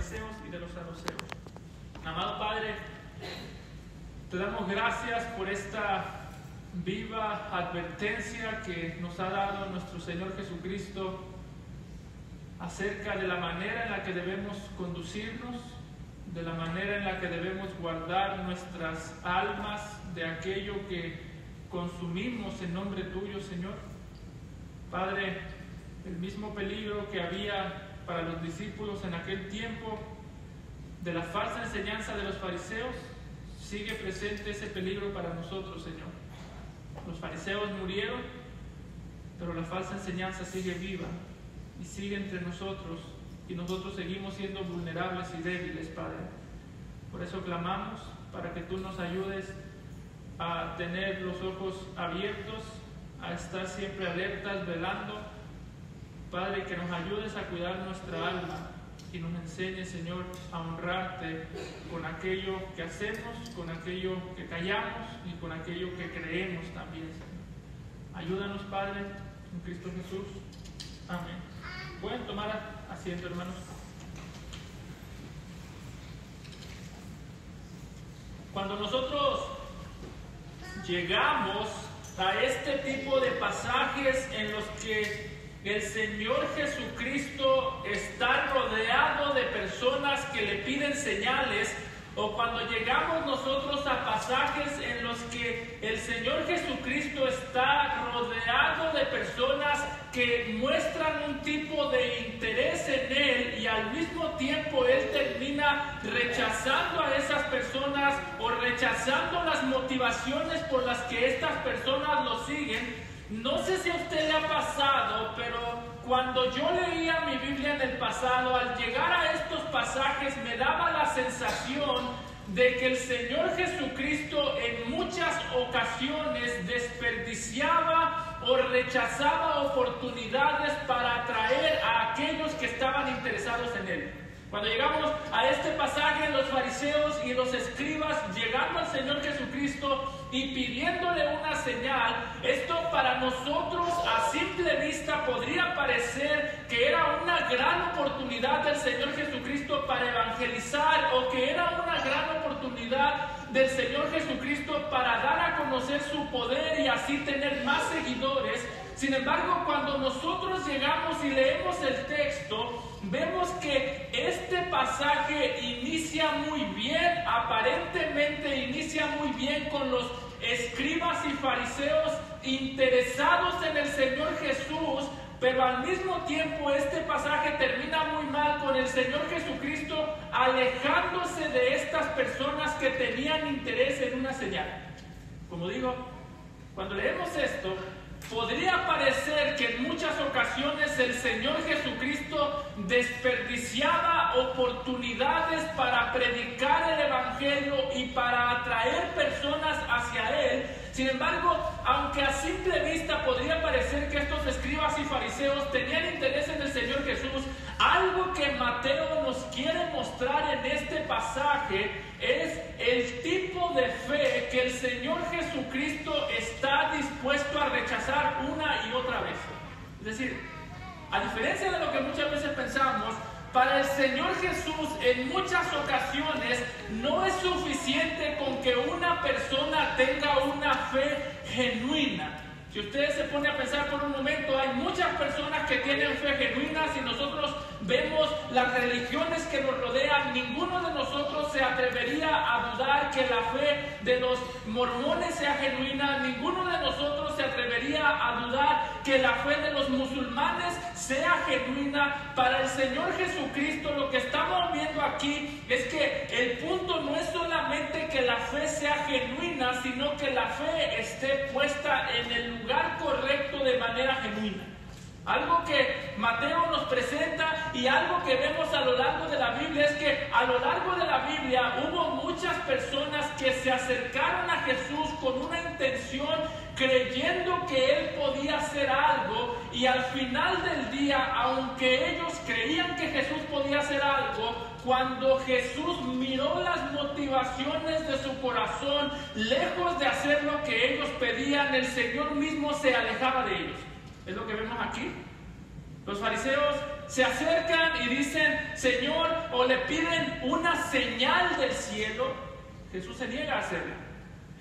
fariseos y de los saduceos. Amado Padre, te damos gracias por esta viva advertencia que nos ha dado nuestro Señor Jesucristo acerca de la manera en la que debemos conducirnos, de la manera en la que debemos guardar nuestras almas de aquello que consumimos en nombre tuyo, Señor. Padre, el mismo peligro que había para los discípulos en aquel tiempo de la falsa enseñanza de los fariseos, sigue presente ese peligro para nosotros, Señor. Los fariseos murieron, pero la falsa enseñanza sigue viva y sigue entre nosotros, y nosotros seguimos siendo vulnerables y débiles, Padre. Por eso clamamos para que tú nos ayudes a tener los ojos abiertos, a estar siempre alertas, velando. Padre, que nos ayudes a cuidar nuestra alma y nos enseñes, Señor, a honrarte con aquello que hacemos, con aquello que callamos y con aquello que creemos también, Señor. Ayúdanos, Padre, en Cristo Jesús. Amén. Pueden tomar asiento, hermanos. Cuando nosotros llegamos a este tipo de pasajes en los que el Señor Jesucristo está rodeado de personas que le piden señales, o cuando llegamos nosotros a pasajes en los que el Señor Jesucristo está rodeado de personas que muestran un tipo de interés en Él y al mismo tiempo Él termina rechazando a esas personas o rechazando las motivaciones por las que estas personas lo siguen. No sé si a usted le ha pasado, pero cuando yo leía mi Biblia en el pasado, al llegar a estos pasajes me daba la sensación de que el Señor Jesucristo en muchas ocasiones desperdiciaba o rechazaba oportunidades para atraer a aquellos que estaban interesados en Él. Cuando llegamos a este pasaje, los fariseos y los escribas llegando al Señor Jesucristo y pidiéndole una señal, esto para nosotros a simple vista podría parecer que era una gran oportunidad del Señor Jesucristo para evangelizar, o que era una gran oportunidad del Señor Jesucristo para dar a conocer su poder y así tener más seguidores. Sin embargo, cuando nosotros llegamos y leemos el texto, vemos que este pasaje inicia muy bien, aparentemente inicia muy bien con los escribas y fariseos interesados en el Señor Jesús, pero al mismo tiempo este pasaje termina muy mal con el Señor Jesucristo alejándose de estas personas que tenían interés en una señal. Como digo, cuando leemos esto, podría parecer que en muchas ocasiones el Señor Jesucristo desperdiciaba oportunidades para predicar el Evangelio y para atraer personas hacia Él. Sin embargo, aunque a simple vista podría parecer que estos escribas y fariseos tenían interés en el Señor Jesús, algo que Mateo nos quiere mostrar en este pasaje es el tipo de fe que el Señor Jesucristo está dispuesto a rechazar una y otra vez. Es decir, a diferencia de lo que muchas veces pensamos, para el Señor Jesús en muchas ocasiones no es suficiente con que una persona tenga una fe genuina. Si ustedes se ponen a pensar por un momento, hay muchas personas que tienen fe genuina. Si nosotros vemos las religiones que nos rodean, ninguno de nosotros se atrevería a dudar que la fe de los mormones sea genuina. Ninguno de nosotros se atrevería a dudar que la fe de los musulmanes sea genuina. Para el Señor Jesucristo, lo que estamos viendo aquí es que el punto no es solamente que la fe sea genuina, sino que la fe esté puesta en el lugar correcto de manera genuina. Algo que Mateo nos presenta y algo que vemos a lo largo de la Biblia es que a lo largo de la Biblia hubo muchas personas que se acercaron a Jesús con una intención, creyendo que Él podía hacer algo, y al final del día, aunque ellos creían que Jesús podía hacer algo, cuando Jesús miró las motivaciones de su corazón, lejos de hacer lo que ellos pedían, el Señor mismo se alejaba de ellos. Es lo que vemos aquí. Los fariseos se acercan y dicen, Señor, o le piden una señal del cielo, Jesús se niega a hacerla.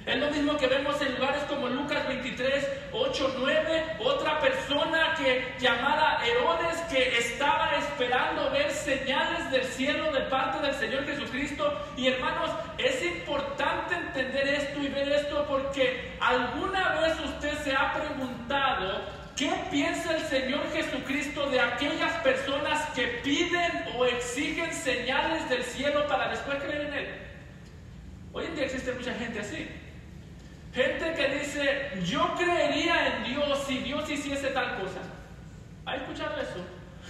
Es lo mismo que vemos en lugares como Lucas 23, 8, 9, otra persona llamada Herodes, que estaba esperando ver señales del cielo de parte del Señor Jesucristo. Y hermanos, es importante entender esto y ver esto, porque alguna vez usted se ha preguntado qué piensa el Señor Jesucristo de aquellas personas que piden o exigen señales del cielo para después creer en Él. Hoy en día existe mucha gente así. Gente que dice, yo creería en Dios si Dios hiciese tal cosa. ¿Ha escuchado eso?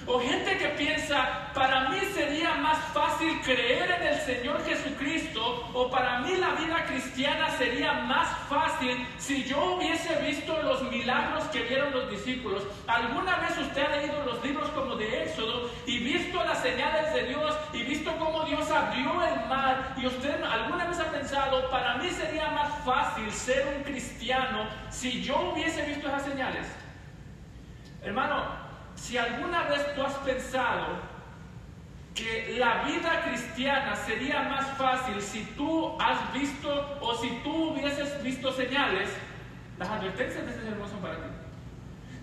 O gente que piensa, para mí sería más fácil creer en el Señor Jesucristo, o para mí la vida cristiana sería más fácil si yo hubiese visto los milagros que vieron los discípulos. ¿Alguna vez usted ha leído los libros como de Éxodo y visto las señales de Dios y visto cómo Dios abrió el mar, y usted alguna vez ha pensado, para mí sería más fácil ser un cristiano si yo hubiese visto esas señales? Hermano, si alguna vez tú has pensado que la vida cristiana sería más fácil si tú has visto o si tú hubieses visto señales, las advertencias de este sermón son para ti.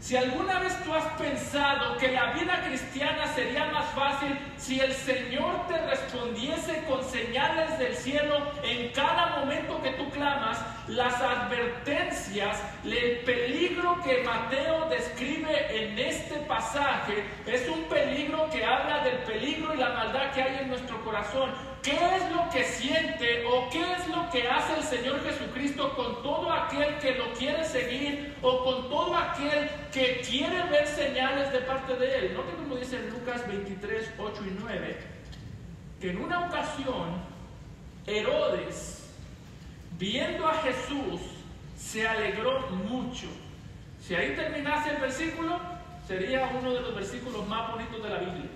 Si alguna vez tú has pensado que la vida cristiana sería más fácil si el Señor te respondiese con señales del cielo en cada momento que tú clamas, las advertencias, el peligro que Mateo describe en este pasaje es un peligro que habla del peligro y la maldad que hay en nuestro corazón. ¿Qué es lo que siente o qué es lo que hace el Señor Jesucristo con todo aquel que lo quiere seguir o con todo aquel que quiere ver señales de parte de Él? Note como dice en Lucas 23, 8 y 9, que en una ocasión Herodes, viendo a Jesús, se alegró mucho. Si ahí terminase el versículo, sería uno de los versículos más bonitos de la Biblia.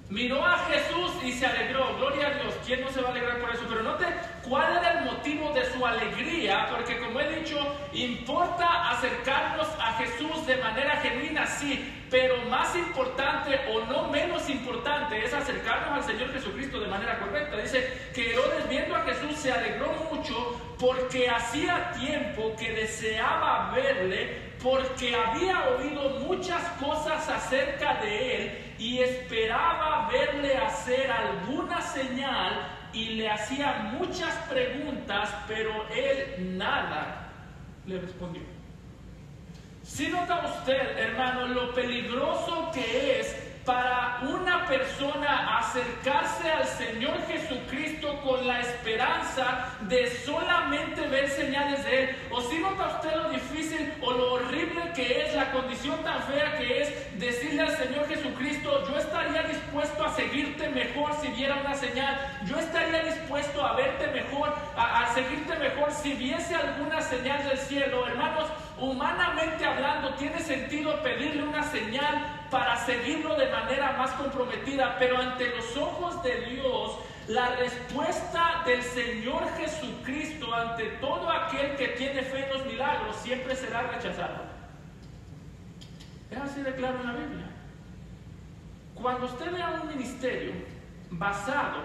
Miró a Jesús y se alegró. Gloria a Dios. ¿Quién no se va a alegrar por eso? Pero note cuál era el motivo de su alegría, porque como he dicho, importa acercarnos a Jesús de manera genuina, sí, pero más importante o no menos importante es acercarnos al Señor Jesucristo de manera correcta. Dice que Herodes, viendo a Jesús, se alegró mucho porque hacía tiempo que deseaba verle, porque había oído muchas cosas acerca de él y esperaba verle hacer alguna señal, y le hacía muchas preguntas, pero él nada le respondió. ¿Sí nota usted, hermano, lo peligroso que es para una persona acercarse al Señor Jesucristo con la esperanza de solamente ver señales de Él? ¿O sí nota usted lo difícil o lo horrible que es, la condición tan fea que es decirle al Señor Jesucristo, yo estaría dispuesto a seguirte mejor si viera una señal, yo estaría dispuesto a verte mejor, a seguirte mejor si viese alguna señal del cielo? Hermanos, humanamente hablando, tiene sentido pedirle una señal para seguirlo de manera más comprometida, pero ante los ojos de Dios, la respuesta del Señor Jesucristo ante todo aquel que tiene fe en los milagros siempre será rechazada. Es así de claro en la Biblia. Cuando usted vea un ministerio basado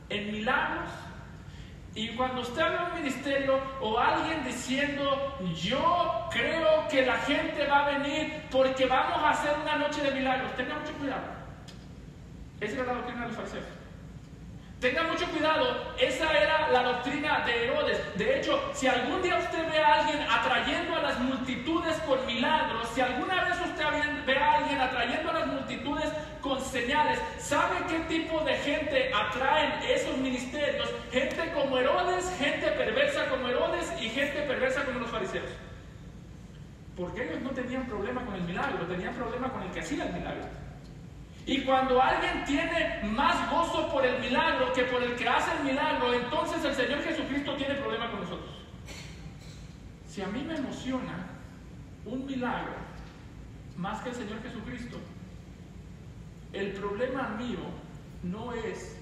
en milagros, y cuando usted ve un ministerio o alguien diciendo, yo creo que la gente va a venir porque vamos a hacer una noche de milagros, tenga mucho cuidado. Esa era la doctrina de los fariseos. Tenga mucho cuidado, esa era la doctrina de Herodes. De hecho, si algún día usted ve a alguien atrayendo a las multitudes con milagros, si alguna vez usted ve a alguien atrayendo a las multitudes con señales, ¿sabe qué tipo de gente atraen esos ministerios? Gente como Herodes, gente perversa como Herodes y gente perversa como los fariseos. Porque ellos no tenían problema con el milagro, tenían problema con el que hacía el milagro. Y cuando alguien tiene más gozo por el milagro que por el que hace el milagro, entonces el Señor Jesucristo tiene problema con nosotros. Si a mí me emociona un milagro más que el Señor Jesucristo, el problema mío no es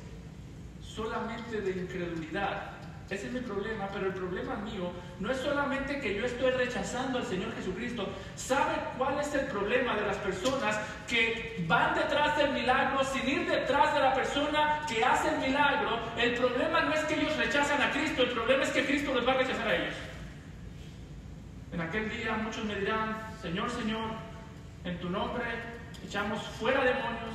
solamente de incredulidad, Ese es mi problema, pero el problema mío no es solamente que yo estoy rechazando al Señor Jesucristo. ¿Sabe cuál es el problema de las personas que van detrás del milagro sin ir detrás de la persona que hace el milagro? El problema no es que ellos rechazan a Cristo, el problema es que Cristo los va a rechazar a ellos. En aquel día muchos me dirán: Señor, Señor, en tu nombre echamos fuera demonios,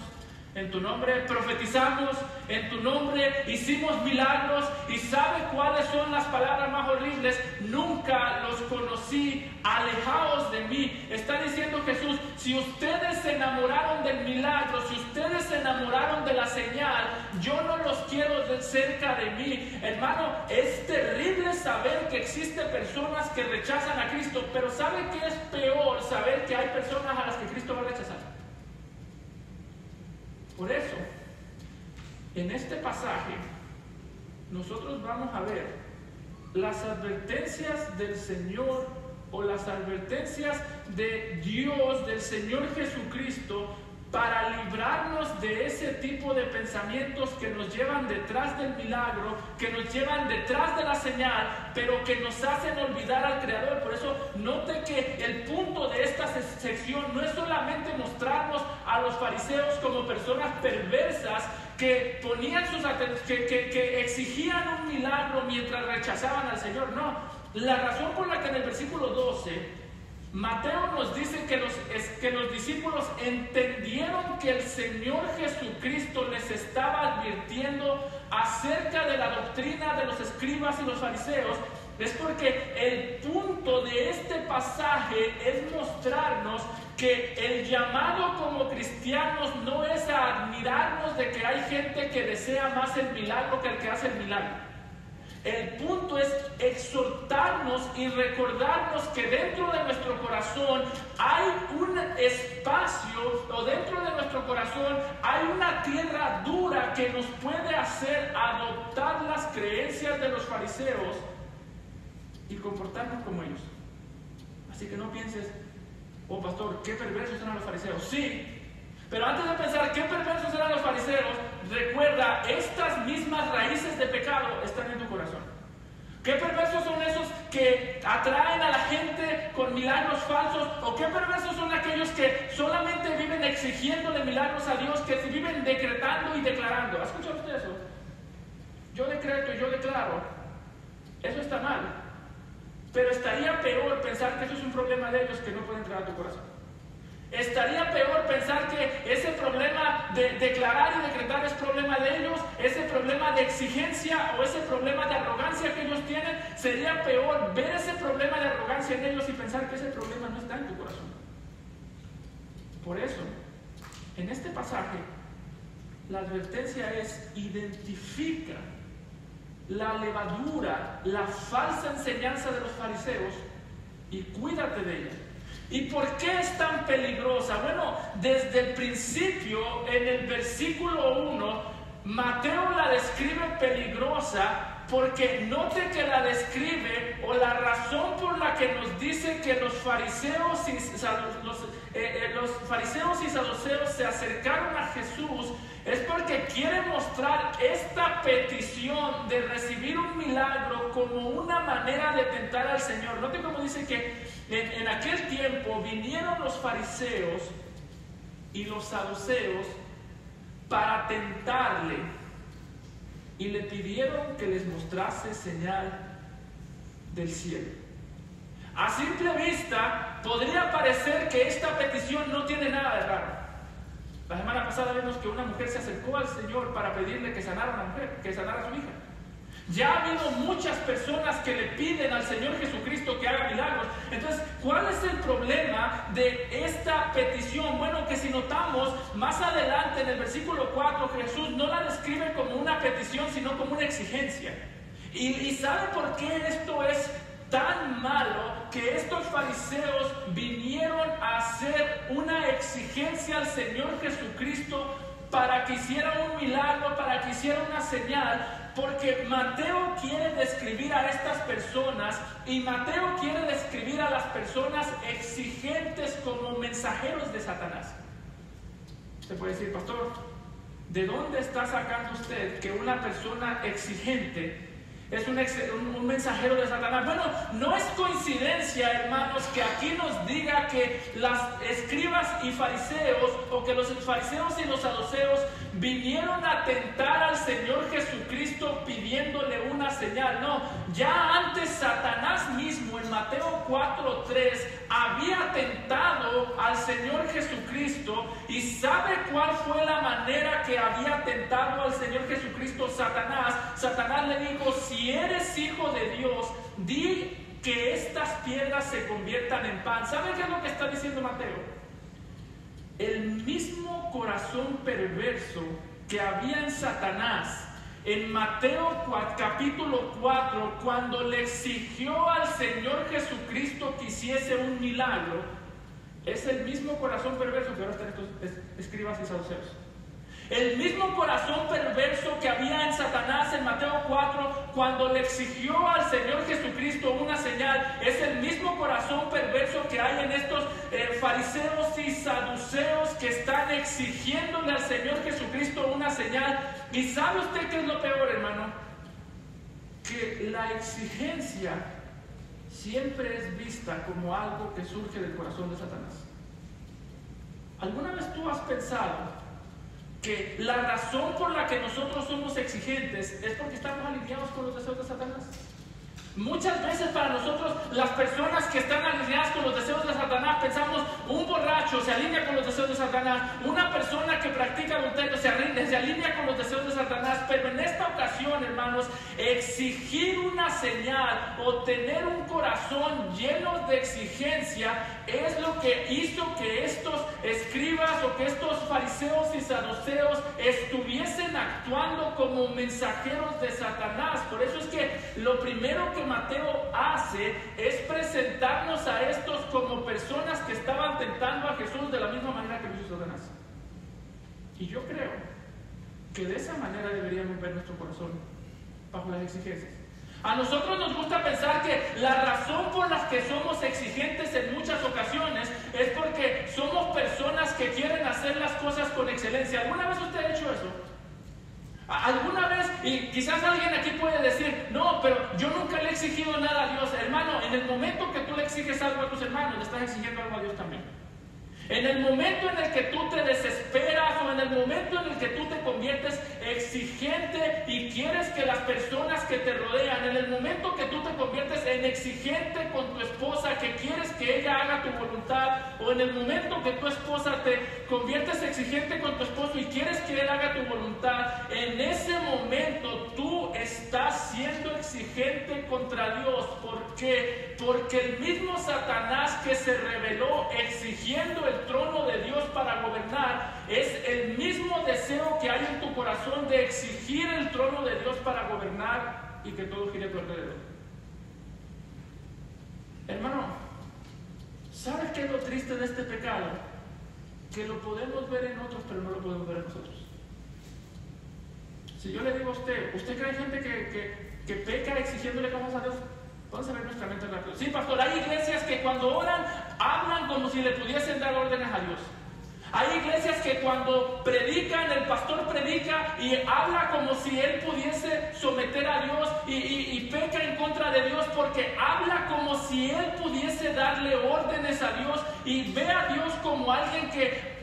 en tu nombre profetizamos, en tu nombre hicimos milagros. ¿Y sabe cuáles son las palabras más horribles? Nunca los conocí, alejaos de mí. Está diciendo Jesús: si ustedes se enamoraron del milagro, si ustedes se enamoraron de la señal, yo no los quiero cerca de mí. Hermano, es terrible saber que existen personas que rechazan a Cristo, pero ¿sabe qué es peor? Saber que hay personas a las que Cristo va a rechazar. Por eso, en este pasaje, nosotros vamos a ver las advertencias del Señor o las advertencias de Dios, del Señor Jesucristo, para librarnos de ese tipo de pensamientos que nos llevan detrás del milagro, que nos llevan detrás de la señal, pero que nos hacen olvidar al Creador. Por eso note que el punto de esta sección no es solamente mostrarnos a los fariseos como personas perversas que ponían que exigían un milagro mientras rechazaban al Señor. No, la razón por la que en el versículo 12 Mateo nos dice que los discípulos entendieron que el Señor Jesucristo les estaba advirtiendo acerca de la doctrina de los escribas y los fariseos, es porque el punto de este pasaje es mostrarnos que el llamado como cristianos no es a admirarnos de que hay gente que desea más el milagro que el que hace el milagro. El punto es exhortarnos y recordarnos que dentro de nuestro corazón hay un espacio, o dentro de nuestro corazón hay una tierra dura que nos puede hacer adoptar las creencias de los fariseos y comportarnos como ellos. Así que no pienses: oh pastor, qué perversos eran los fariseos. Sí, pero antes de pensar qué perversos eran los fariseos, recuerda, estas mismas raíces de pecado están en tu corazón. ¿Qué perversos son esos que atraen a la gente con milagros falsos? ¿O qué perversos son aquellos que solamente viven exigiéndole milagros a Dios, que viven decretando y declarando? ¿Ha escuchado usted eso? Yo decreto y yo declaro. Eso está mal. Pero estaría peor pensar que eso es un problema de ellos que no puede entrar a tu corazón. Estaría peor pensar que ese problema de declarar y decretar es problema de ellos, ese problema de exigencia o ese problema de arrogancia que ellos tienen. Sería peor ver ese problema de arrogancia en ellos y pensar que ese problema no está en tu corazón. Por eso, en este pasaje, la advertencia es: identifica la levadura, la falsa enseñanza de los fariseos y cuídate de ella. ¿Y por qué es tan peligrosa? Bueno, desde el principio, en el versículo 1, Mateo la describe peligrosa porque note que la describe, o la razón por la que nos dice que los fariseos y saduceos se acercaron a Jesús es porque quiere mostrar esta petición de recibir un milagro como una manera de tentar al Señor. Note cómo dice que en aquel tiempo vinieron los fariseos y los saduceos para tentarle y le pidieron que les mostrase señal del cielo. A simple vista podría parecer que esta petición no tiene nada de raro. La semana pasada vimos que una mujer se acercó al Señor para pedirle que sanara a una mujer, que sanara a su hija. Ya ha habido muchas personas que le piden al Señor Jesucristo que haga milagros. Entonces, ¿cuál es el problema de esta petición? Bueno, que si notamos más adelante en el versículo 4, Jesús no la describe como una petición, sino como una exigencia. ¿Y sabe por qué esto es tan malo? Que estos fariseos vinieron a hacer una exigencia al Señor Jesucristo para que hiciera un milagro, para que hiciera una señal. Porque Mateo quiere describir a estas personas, y Mateo quiere describir a las personas exigentes como mensajeros de Satanás. Usted puede decir: pastor, ¿de dónde está sacando usted que una persona exigente Es un mensajero de Satanás. Bueno, no es coincidencia, hermanos, que aquí nos diga que las escribas y fariseos, o que los fariseos y los saduceos vinieron a tentar al Señor Jesucristo pidiéndole una señal. No, ya antes Satanás mismo en Mateo 4:3 había tentado al Señor Jesucristo. ¿Y sabe cuál fue la manera que había tentado al Señor Jesucristo Satanás? Satanás le dijo: si eres hijo de Dios, di que estas piedras se conviertan en pan. ¿Sabe qué es lo que está diciendo Mateo? El mismo corazón perverso que había en Satanás en Mateo capítulo 4, cuando le exigió al Señor Jesucristo que hiciese un milagro, es el mismo corazón perverso que ahora están estos escribas y saduceos. El mismo corazón perverso que había en Satanás en Mateo 4 cuando le exigió al Señor Jesucristo una señal, es el mismo corazón perverso que hay en estos fariseos y saduceos que están exigiéndole al Señor Jesucristo una señal. ¿Y sabe usted qué es lo peor, hermano? Que la exigencia siempre es vista como algo que surge del corazón de Satanás. ¿Alguna vez tú has pensado que la razón por la que nosotros somos exigentes es porque estamos alineados con los deseos de Satanás? Muchas veces para nosotros, las personas que están alineadas con los deseos de Satanás, pensamos: un borracho se alinea con los deseos de Satanás, una persona que practica adulterio se alinea con los deseos de Satanás. Pero en esta ocasión, hermanos, exigir una señal o tener un corazón lleno de exigencia es lo que hizo que estos escribas o que estos fariseos y saduceos estuviesen actuando como mensajeros de Satanás. Por eso es que lo primero que Mateo hace es presentarnos a estos como personas que estaban tentando a Jesús de la misma manera que lo hizo Satanás. Y yo creo que de esa manera deberíamos ver nuestro corazón, bajo las exigencias. A nosotros nos gusta pensar que la razón por la que somos exigentes en muchas ocasiones es porque somos personas que quieren hacer las cosas con excelencia. ¿Alguna vez usted ha hecho eso? ¿Alguna vez? Y quizás alguien aquí puede decir: no, pero yo nunca le he exigido nada a Dios. Hermano, en el momento que tú le exiges algo a tus hermanos, le estás exigiendo algo a Dios también. En el momento en el que tú te desesperas, o en el momento en el que tú te conviertes exigente y quieres que las personas que te rodean, en el momento que tú te conviertes en exigente con tu esposa, que quieres que ella haga tu voluntad, o en el momento que tu esposa te conviertes exigente con tu esposo y quieres que él haga tu voluntad, en ese momento tú estás siendo exigente contra Dios. ¿Por qué? Porque el mismo Satanás que se rebeló exigiendo el trono de Dios para gobernar, es el mismo deseo que hay en tu corazón de exigir el trono de Dios para gobernar y que todo gire a tu alrededor. Hermano, ¿sabes qué es lo triste de este pecado? Que lo podemos ver en otros, pero no lo podemos ver en nosotros. Si yo le digo a usted cree gente que peca exigiéndole cosas a Dios, vamos a ver nuestra mente rápido. Sí, pastor, hay iglesias que cuando oran, hablan como si le pudiesen dar órdenes a Dios. Hay iglesias que cuando predican, el pastor predica y habla como si él pudiese someter a Dios y peca en contra de Dios, porque habla como si él pudiese darle órdenes a Dios y ve a Dios como alguien que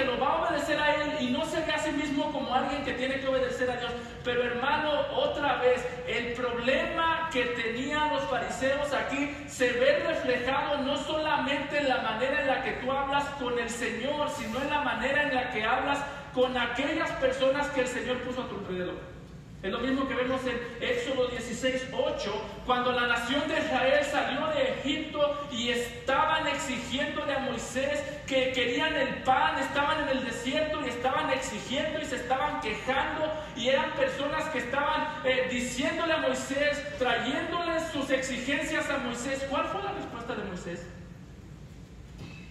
lo va a obedecer a él, y no se ve a sí mismo como alguien que tiene que obedecer a Dios. Pero hermano, otra vez, el problema que tenían los fariseos aquí se ve reflejado no solamente en la manera en la que tú hablas con el Señor, sino en la manera en la que hablas con aquellas personas que el Señor puso a tu alrededor. Es lo mismo que vemos en Éxodo 16:8, cuando la nación de Israel salió de Egipto y estaban exigiéndole a Moisés que querían el pan, estaban en el desierto y estaban exigiendo y se estaban quejando, y eran personas que estaban diciéndole a Moisés, trayéndole sus exigencias a Moisés. ¿Cuál fue la respuesta de Moisés?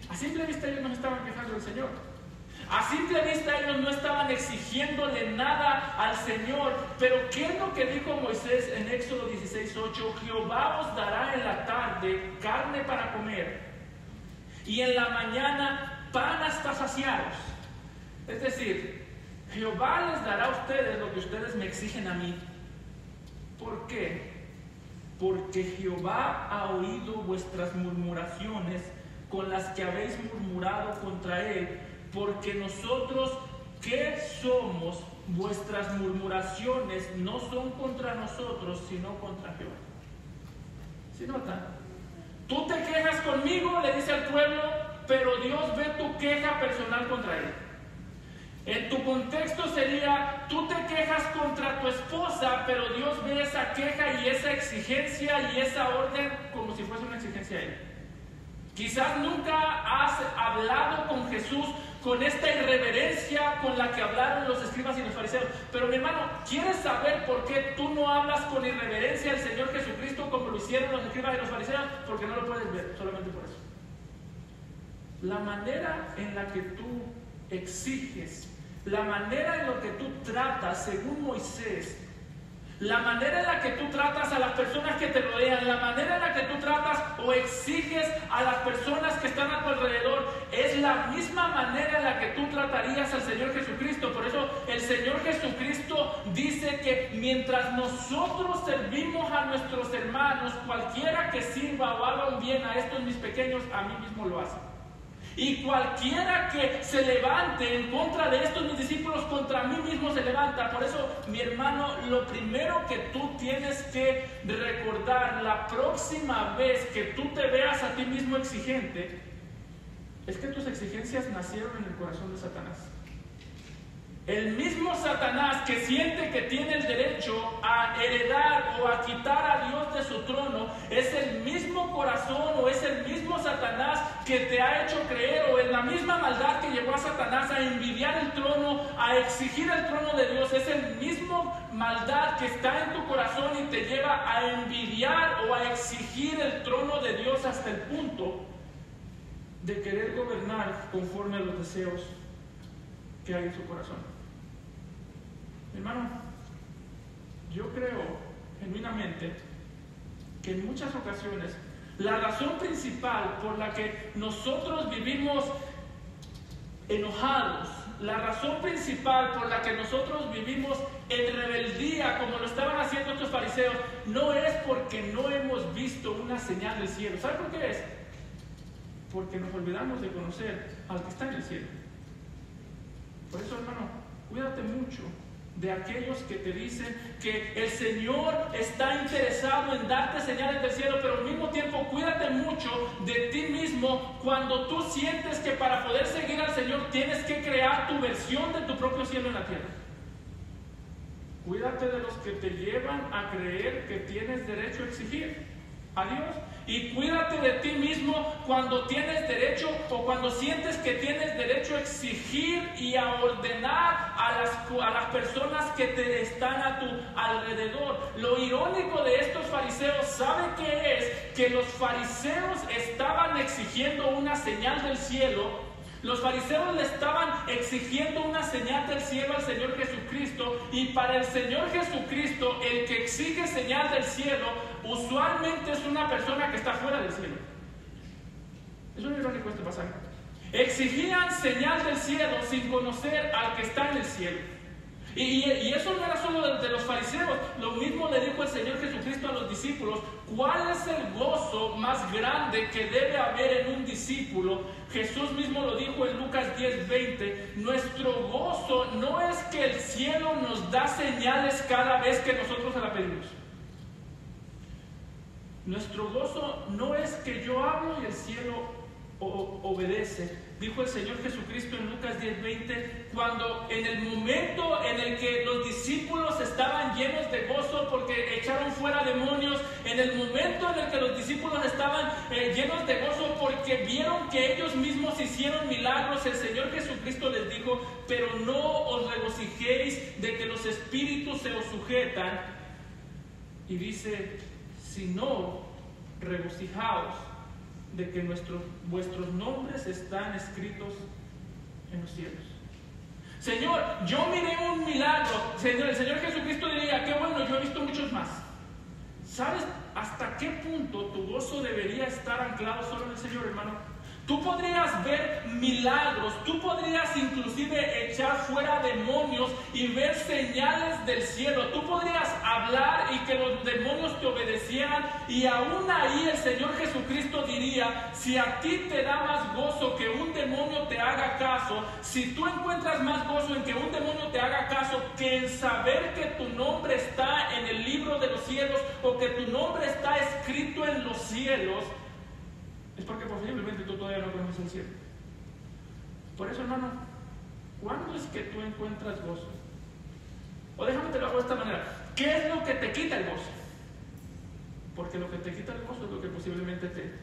A simple vista ellos no estaban quejando del Señor. A simple vista ellos no estaban exigiéndole nada al Señor. Pero ¿qué es lo que dijo Moisés en Éxodo 16:8? Jehová os dará en la tarde carne para comer, y en la mañana pan hasta saciaros. Es decir, Jehová les dará a ustedes lo que ustedes me exigen a mí. ¿Por qué? Porque Jehová ha oído vuestras murmuraciones con las que habéis murmurado contra él, porque nosotros, ¿qué somos? Vuestras murmuraciones no son contra nosotros, sino contra Jehová. ¿Sí notan? Tú te quejas conmigo, le dice al pueblo, pero Dios ve tu queja personal contra él. En tu contexto sería, tú te quejas contra tu esposa, pero Dios ve esa queja y esa exigencia y esa orden como si fuese una exigencia a él. Quizás nunca has hablado con Jesús con esta irreverencia con la que hablaron los escribas y los fariseos. Pero mi hermano, ¿quieres saber por qué tú no hablas con irreverencia al Señor Jesucristo como lo hicieron los escribas y los fariseos? Porque no lo puedes ver, solamente por eso. La manera en la que tú exiges, la manera en la que tú tratas, según Moisés, la manera en la que tú tratas a las personas que te rodean, la manera en la que tú tratas o exiges a las personas que están a tu alrededor, es la misma manera en la que tú tratarías al Señor Jesucristo. Por eso el Señor Jesucristo dice que mientras nosotros servimos a nuestros hermanos, cualquiera que sirva o haga un bien a estos mis pequeños, a mí mismo lo hace. Y cualquiera que se levante en contra de estos mis discípulos, contra mí mismo se levanta. Por eso, mi hermano, lo primero que tú tienes que recordar la próxima vez que tú te veas a ti mismo exigente, es que tus exigencias nacieron en el corazón de Satanás. El mismo Satanás que siente que tiene el derecho a heredar o a quitar a Dios de su trono, es el mismo corazón o es el mismo Satanás que te ha hecho creer, o en la misma maldad que llevó a Satanás a envidiar el trono, a exigir el trono de Dios. Es el mismo maldad que está en tu corazón y te lleva a envidiar o a exigir el trono de Dios hasta el punto de querer gobernar conforme a los deseos que hay en su corazón. Hermano, yo creo genuinamente que en muchas ocasiones la razón principal por la que nosotros vivimos enojados, la razón principal por la que nosotros vivimos en rebeldía como lo estaban haciendo estos fariseos, no es porque no hemos visto una señal del cielo. ¿Sabe por qué es? Porque nos olvidamos de conocer al que está en el cielo. Por eso, hermano, cuídate mucho de aquellos que te dicen que el Señor está interesado en darte señales del cielo, pero al mismo tiempo cuídate mucho de ti mismo cuando tú sientes que para poder seguir al Señor tienes que crear tu versión de tu propio cielo en la tierra. Cuídate de los que te llevan a creer que tienes derecho a exigir a Dios, y cuídate de ti mismo cuando tienes derecho o cuando sientes que tienes derecho a exigir y a ordenar a las personas que te están a tu alrededor. Lo irónico de estos fariseos, ¿sabe qué es? Que los fariseos estaban exigiendo una señal del cielo. Los fariseos le estaban exigiendo una señal del cielo al Señor Jesucristo, y para el Señor Jesucristo el que exige señal del cielo usualmente es una persona que está fuera del cielo. Es un irónico este pasaje. Exigían señal del cielo sin conocer al que está en el cielo. Y eso no era solo de los fariseos. Lo mismo le dijo el Señor Jesucristo a los discípulos. ¿Cuál es el gozo más grande que debe haber en un discípulo? Jesús mismo lo dijo en Lucas 10:20. Nuestro gozo no es que el cielo nos da señales cada vez que nosotros se la pedimos. Nuestro gozo no es que yo hablo y el cielo obedece. Dijo el Señor Jesucristo en Lucas 10:20, cuando en el momento en el que los discípulos estaban llenos de gozo porque echaron fuera demonios, en el momento en el que los discípulos estaban llenos de gozo porque vieron que ellos mismos hicieron milagros, el Señor Jesucristo les dijo: pero no os regocijéis de que los espíritus se os sujetan, y dice: sino regocijaos de que vuestros nombres están escritos en los cielos. Señor, yo miré un milagro. El Señor Jesucristo diría: qué bueno, yo he visto muchos más. ¿Sabes hasta qué punto tu gozo debería estar anclado solo en el Señor, hermano? Tú podrías ver milagros, tú podrías inclusive echar fuera demonios y ver señales del cielo. Tú podrías hablar y que los demonios te obedecieran, y aún ahí el Señor Jesucristo diría: si a ti te da más gozo que un demonio te haga caso, si tú encuentras más gozo en que un demonio te haga caso que en saber que tu nombre está en el libro de los cielos o que tu nombre está escrito en los cielos, es porque posiblemente tú todavía no conoces el cielo. Por eso, hermano, ¿cuándo es que tú encuentras gozo? O déjame te lo hago de esta manera: ¿qué es lo que te quita el gozo? Porque lo que te quita el gozo es lo que posiblemente te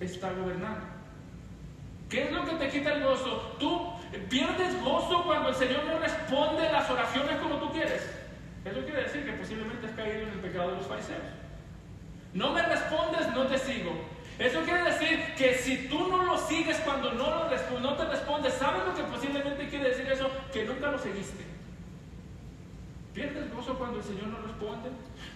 está gobernando. ¿Qué es lo que te quita el gozo? Tú pierdes gozo cuando el Señor no responde las oraciones como tú quieres. Eso quiere decir que posiblemente has caído en el pecado de los fariseos. No me respondes, no te sigo. Eso quiere decir que si tú no lo sigues cuando no te responde, ¿sabes lo que posiblemente quiere decir eso? Que nunca lo seguiste. ¿Pierdes gozo cuando el Señor no responde?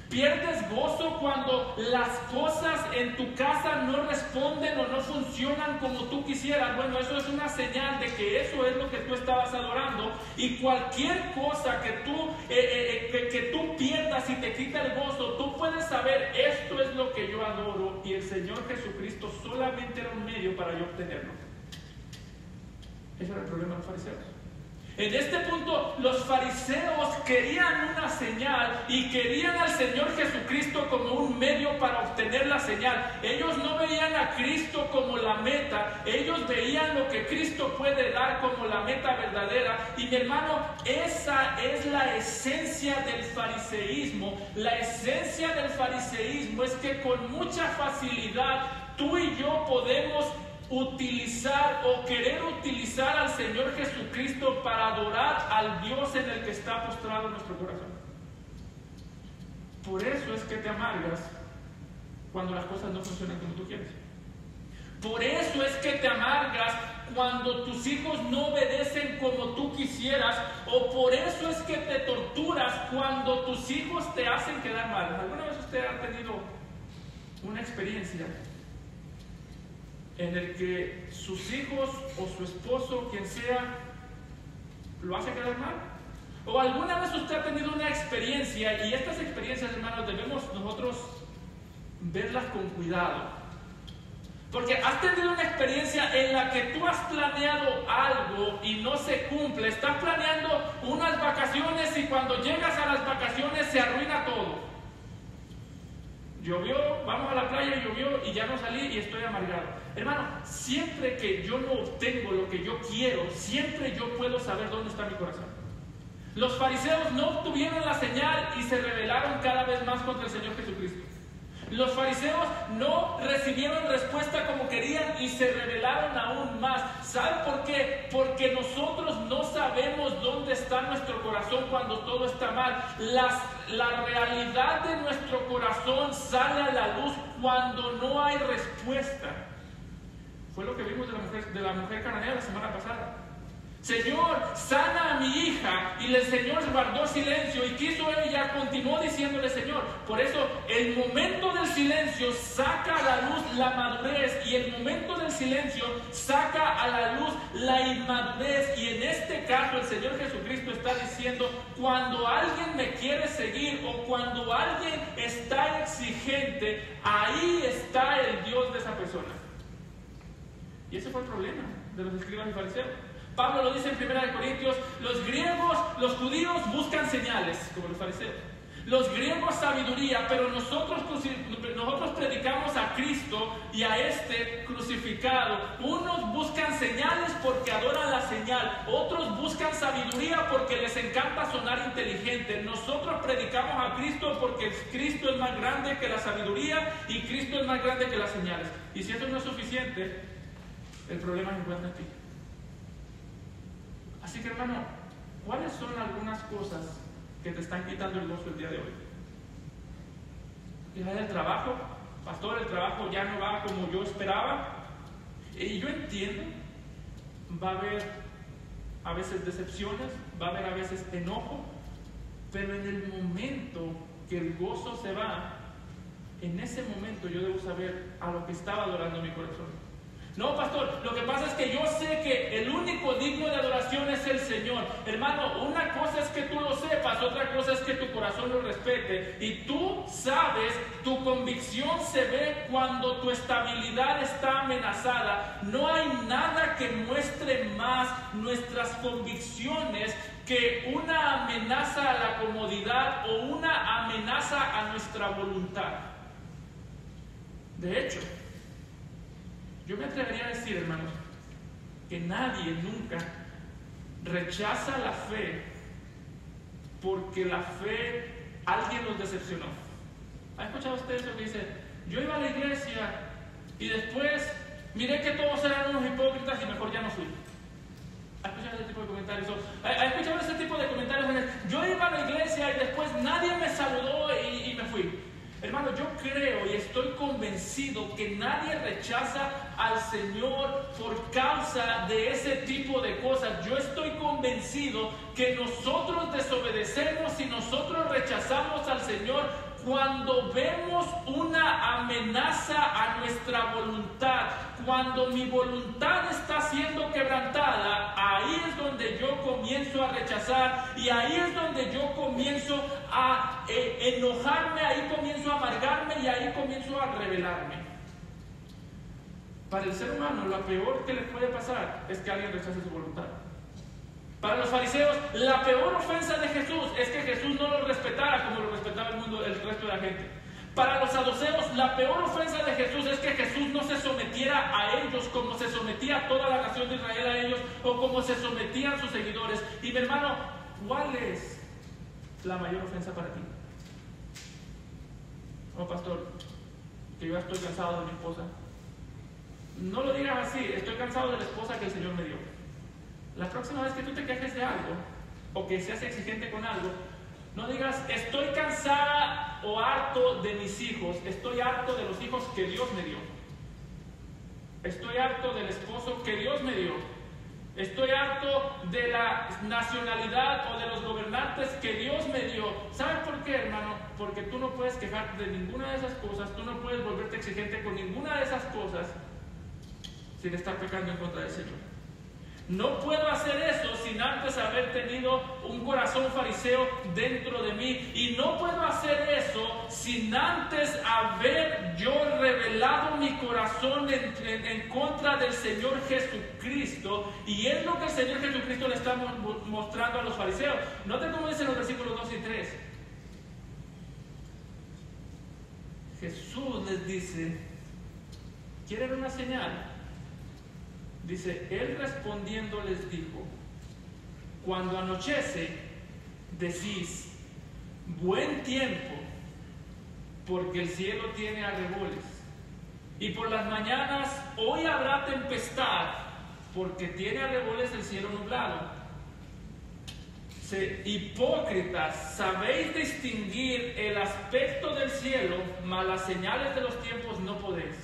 ¿Pierdes gozo cuando las cosas en tu casa no responden o no funcionan como tú quisieras? Bueno, eso es una señal de que eso es lo que tú estabas adorando, y cualquier cosa que tú pierdas y te quita el gozo, tú puedes saber: esto es lo que yo adoro, y el Señor Jesucristo solamente era un medio para yo obtenerlo. Ese era el problema de los fariseos. En este punto, los fariseos querían una señal y querían al Señor Jesucristo como un medio para obtener la señal. Ellos no veían a Cristo como la meta, ellos veían lo que Cristo puede dar como la meta verdadera. Y mi hermano, esa es la esencia del fariseísmo. La esencia del fariseísmo es que con mucha facilidad tú y yo podemos utilizar o querer utilizar al Señor Jesucristo para adorar al Dios en el que está postrado nuestro corazón. Por eso es que te amargas cuando las cosas no funcionan como tú quieres. Por eso es que te amargas cuando tus hijos no obedecen como tú quisieras, o por eso es que te torturas cuando tus hijos te hacen quedar mal. ¿Alguna vez usted ha tenido una experiencia en el que sus hijos o su esposo, quien sea, lo hace quedar mal? ¿O alguna vez usted ha tenido una experiencia, y estas experiencias, hermanos, debemos nosotros verlas con cuidado? Porque has tenido una experiencia en la que tú has planeado algo y no se cumple. Estás planeando unas vacaciones y cuando llegas a las vacaciones se arruina todo. Llovió, vamos a la playa y llovió y ya no salí y estoy amargado. Hermano, siempre que yo no obtengo lo que yo quiero, siempre yo puedo saber dónde está mi corazón. Los fariseos no obtuvieron la señal y se rebelaron cada vez más contra el Señor Jesucristo. Los fariseos no recibieron respuesta como querían y se rebelaron aún más. ¿Saben por qué? Porque nosotros no sabemos dónde está nuestro corazón cuando todo está mal. La realidad de nuestro corazón sale a la luz cuando no hay respuesta. Fue lo que vimos de la mujer cananea la semana pasada. Señor, sana a mi hija, y el Señor guardó silencio, y quiso ella, continuó diciéndole: Señor. Por eso el momento del silencio saca a la luz la madurez, y el momento del silencio saca a la luz la inmadurez. Y en este caso el Señor Jesucristo está diciendo: cuando alguien me quiere seguir o cuando alguien está exigente, ahí está el Dios de esa persona. Y ese fue el problema de los escribas y fariseos. Pablo lo dice en 1 Corintios: los griegos, los judíos buscan señales, como los fariseos. Los griegos sabiduría, pero nosotros predicamos a Cristo y a este crucificado. Unos buscan señales porque adoran la señal, otros buscan sabiduría porque les encanta sonar inteligente. Nosotros predicamos a Cristo porque Cristo es más grande que la sabiduría y Cristo es más grande que las señales. Y si eso no es suficiente, el problema se encuentra en ti. Así que, hermano, ¿cuáles son algunas cosas que te están quitando el gozo el día de hoy? ¿Es el trabajo? Pastor, el trabajo ya no va como yo esperaba. Y yo entiendo, va a haber a veces decepciones, va a haber a veces enojo, pero en el momento que el gozo se va, en ese momento yo debo saber a lo que estaba adorando mi corazón. No, pastor, lo que pasa es que yo sé que el único digno de adoración es el Señor. Hermano, una cosa es que tú lo sepas, otra cosa es que tu corazón corazón lo respete. Y tú sabes, tu convicción se ve cuando tu estabilidad está amenazada. No hay nada que muestre más nuestras convicciones que una amenaza a la comodidad o una amenaza a nuestra voluntad. De hecho, yo me atrevería a decir, hermanos, que nadie nunca rechaza la fe porque la fe alguien los decepcionó. ¿Han escuchado ustedes lo que dice? Yo iba a la iglesia y después miré que todos eran unos hipócritas y mejor ya no fui. ¿Han escuchado ese tipo de comentarios? ¿Han escuchado ese tipo de comentarios? Yo iba a la iglesia y después nadie me saludó y me fui. Hermano, yo creo y estoy convencido que nadie rechaza al Señor por causa de ese tipo de cosas. Yo estoy convencido que nosotros desobedecemos y nosotros rechazamos al Señor cuando vemos una amenaza a nuestra voluntad. Cuando mi voluntad está siendo quebrantada, ahí es donde yo comienzo a rechazar y ahí es donde yo comienzo a enojarme, ahí comienzo a amargarme y ahí comienzo a rebelarme. Para el ser humano, lo peor que le puede pasar es que alguien rechace su voluntad. Para los fariseos, la peor ofensa de Jesús es que Jesús no lo respetara como lo respetaba el mundo, el resto de la gente. Para los saduceos, la peor ofensa de Jesús es que Jesús no se sometiera a ellos como se sometía toda la nación de Israel a ellos o como se sometían sus seguidores. Y mi hermano, ¿cuál es la mayor ofensa para ti? Oh, pastor, que yo estoy cansado de mi esposa. No lo digas así, estoy cansado de la esposa que el Señor me dio. La próxima vez que tú te quejes de algo o que seas exigente con algo, no digas, estoy cansada o harto de mis hijos, estoy harto de los hijos que Dios me dio. Estoy harto del esposo que Dios me dio. Estoy harto de la nacionalidad o de los gobernantes que Dios me dio. ¿Sabes por qué, hermano? Porque tú no puedes quejarte de ninguna de esas cosas, tú no puedes volverte exigente con ninguna de esas cosas sin estar pecando en contra del Señor. No puedo hacer eso sin antes haber tenido un corazón fariseo dentro de mí. Y no puedo hacer eso sin antes haber yo revelado mi corazón en contra del Señor Jesucristo. Y es lo que el Señor Jesucristo le está mostrando a los fariseos. Noten cómo dicen los versículos 2 y 3. Jesús les dice, ¿quieren una señal? Dice, él respondiendo les dijo, cuando anochece, decís, buen tiempo, porque el cielo tiene arreboles. Y por las mañanas, hoy habrá tempestad, porque tiene arreboles el cielo nublado. Hipócritas, sabéis distinguir el aspecto del cielo, mas las señales de los tiempos no podéis.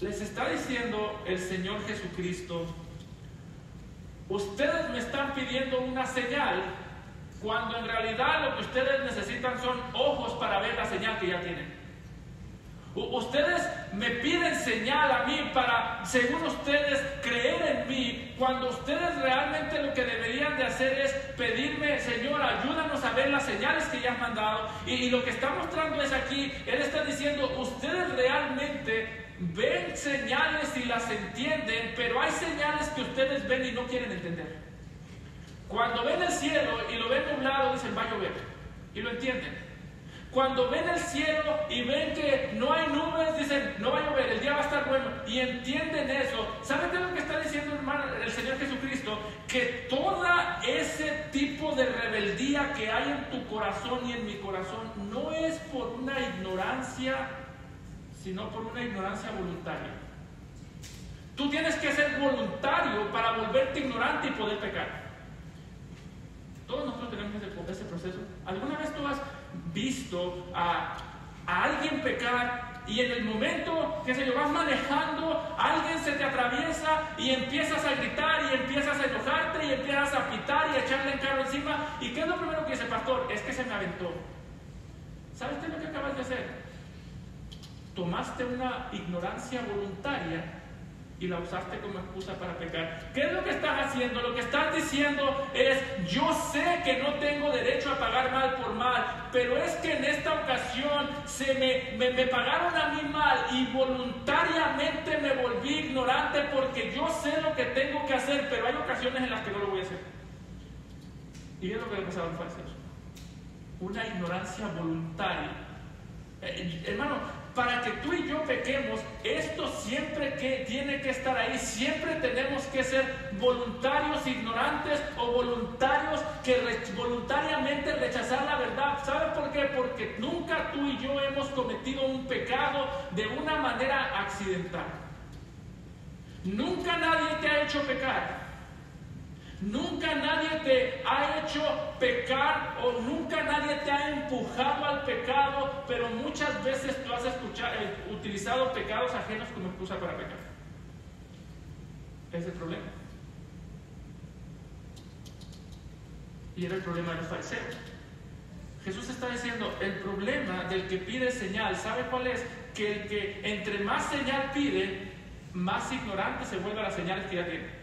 Les está diciendo el Señor Jesucristo, ustedes me están pidiendo una señal, cuando en realidad lo que ustedes necesitan son ojos para ver la señal que ya tienen. Ustedes me piden señal a mí para, según ustedes, creer en mí, cuando ustedes realmente lo que deberían de hacer es pedirme, Señor, ayúdanos a ver las señales que ya has mandado. Y lo que está mostrando es aquí, Él está diciendo, ustedes realmente ven señales y las entienden, pero hay señales que ustedes ven y no quieren entender. Cuando ven el cielo y lo ven nublado, dicen va a llover, y lo entienden. Cuando ven el cielo y ven que no hay nubes, dicen no va a llover, el día va a estar bueno, y entienden eso. ¿Saben qué es lo que está diciendo, hermano, el Señor Jesucristo? Que toda ese tipo de rebeldía que hay en tu corazón y en mi corazón no es por una ignorancia, sino por una ignorancia voluntaria. Tú tienes que ser voluntario para volverte ignorante y poder pecar. Todos nosotros tenemos ese proceso. ¿Alguna vez tú has visto a alguien pecar y en el momento que vas manejando, alguien se te atraviesa y empiezas a gritar y empiezas a enojarte y empiezas a pitar y a echarle el carro encima? ¿Y qué es lo primero que dice, pastor? Es que se me aventó. ¿Sabes qué es lo que acabas de hacer? Tomaste una ignorancia voluntaria y la usaste como excusa para pecar. ¿Qué es lo que estás haciendo? Lo que estás diciendo es: yo sé que no tengo derecho a pagar mal por mal, pero es que en esta ocasión me pagaron a mí mal y voluntariamente me volví ignorante porque yo sé lo que tengo que hacer, pero hay ocasiones en las que no lo voy a hacer. Y es lo que le pasaba a los fariseos. Una ignorancia voluntaria. Hermano, para que tú y yo pequemos, esto siempre que tiene que estar ahí. Siempre tenemos que ser voluntarios ignorantes o voluntarios que voluntariamente rechazar la verdad. ¿Sabes por qué? Porque nunca tú y yo hemos cometido un pecado de una manera accidental. Nunca nadie te ha hecho pecar. Nunca nadie te ha hecho pecar o nunca nadie te ha empujado al pecado, pero muchas veces tú has utilizado pecados ajenos como excusa para pecar. Ese es el problema. Y era el problema de los fariseos. Jesús está diciendo, el problema del que pide señal, ¿sabe cuál es? Que el que entre más señal pide, más ignorante se vuelve a las señales que ya tiene.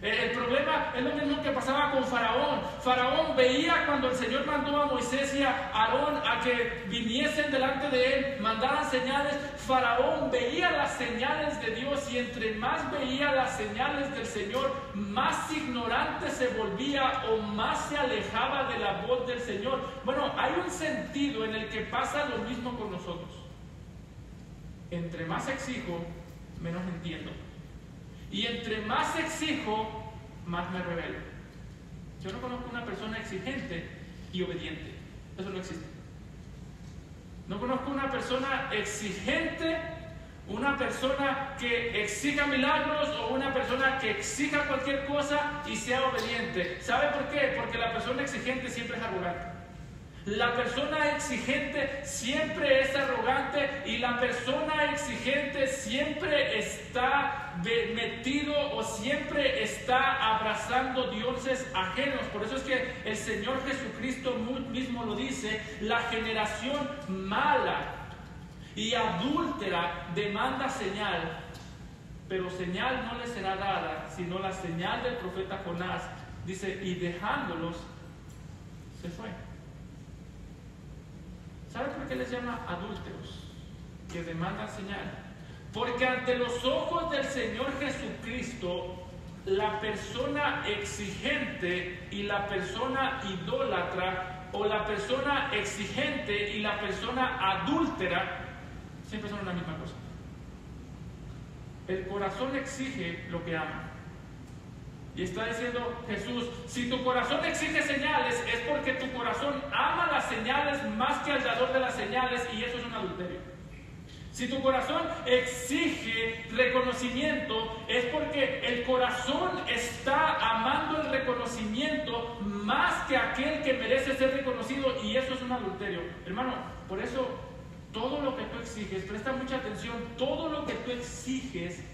El problema es lo mismo que pasaba con Faraón. Faraón veía cuando el Señor mandó a Moisés y a Aarón a que viniesen delante de él, mandaran señales. Faraón veía las señales de Dios y entre más veía las señales del Señor, más ignorante se volvía o más se alejaba de la voz del Señor. Bueno, hay un sentido en el que pasa lo mismo con nosotros. Entre más exijo, menos entiendo. Y entre más exijo, más me rebelo. Yo no conozco una persona exigente y obediente. Eso no existe. No conozco una persona exigente, una persona que exija milagros o una persona que exija cualquier cosa y sea obediente. ¿Sabe por qué? Porque la persona exigente siempre es arrogante. La persona exigente siempre es arrogante y la persona exigente siempre está metido o siempre está abrazando dioses ajenos. Por eso es que el Señor Jesucristo mismo lo dice: la generación mala y adúltera demanda señal, pero señal no le será dada sino la señal del profeta Jonás. Dice, y dejándolos se fue. ¿Sabe por qué les llama adúlteros? Que demandan señal. Porque ante los ojos del Señor Jesucristo, la persona exigente y la persona idólatra, o la persona exigente y la persona adúltera, siempre son una misma cosa. El corazón exige lo que ama. Y está diciendo Jesús, si tu corazón exige señales, es porque tu corazón ama las señales más que al dador de las señales, y eso es un adulterio. Si tu corazón exige reconocimiento, es porque el corazón está amando el reconocimiento más que aquel que merece ser reconocido, y eso es un adulterio. Hermano, por eso todo lo que tú exiges, presta mucha atención, todo lo que tú exiges,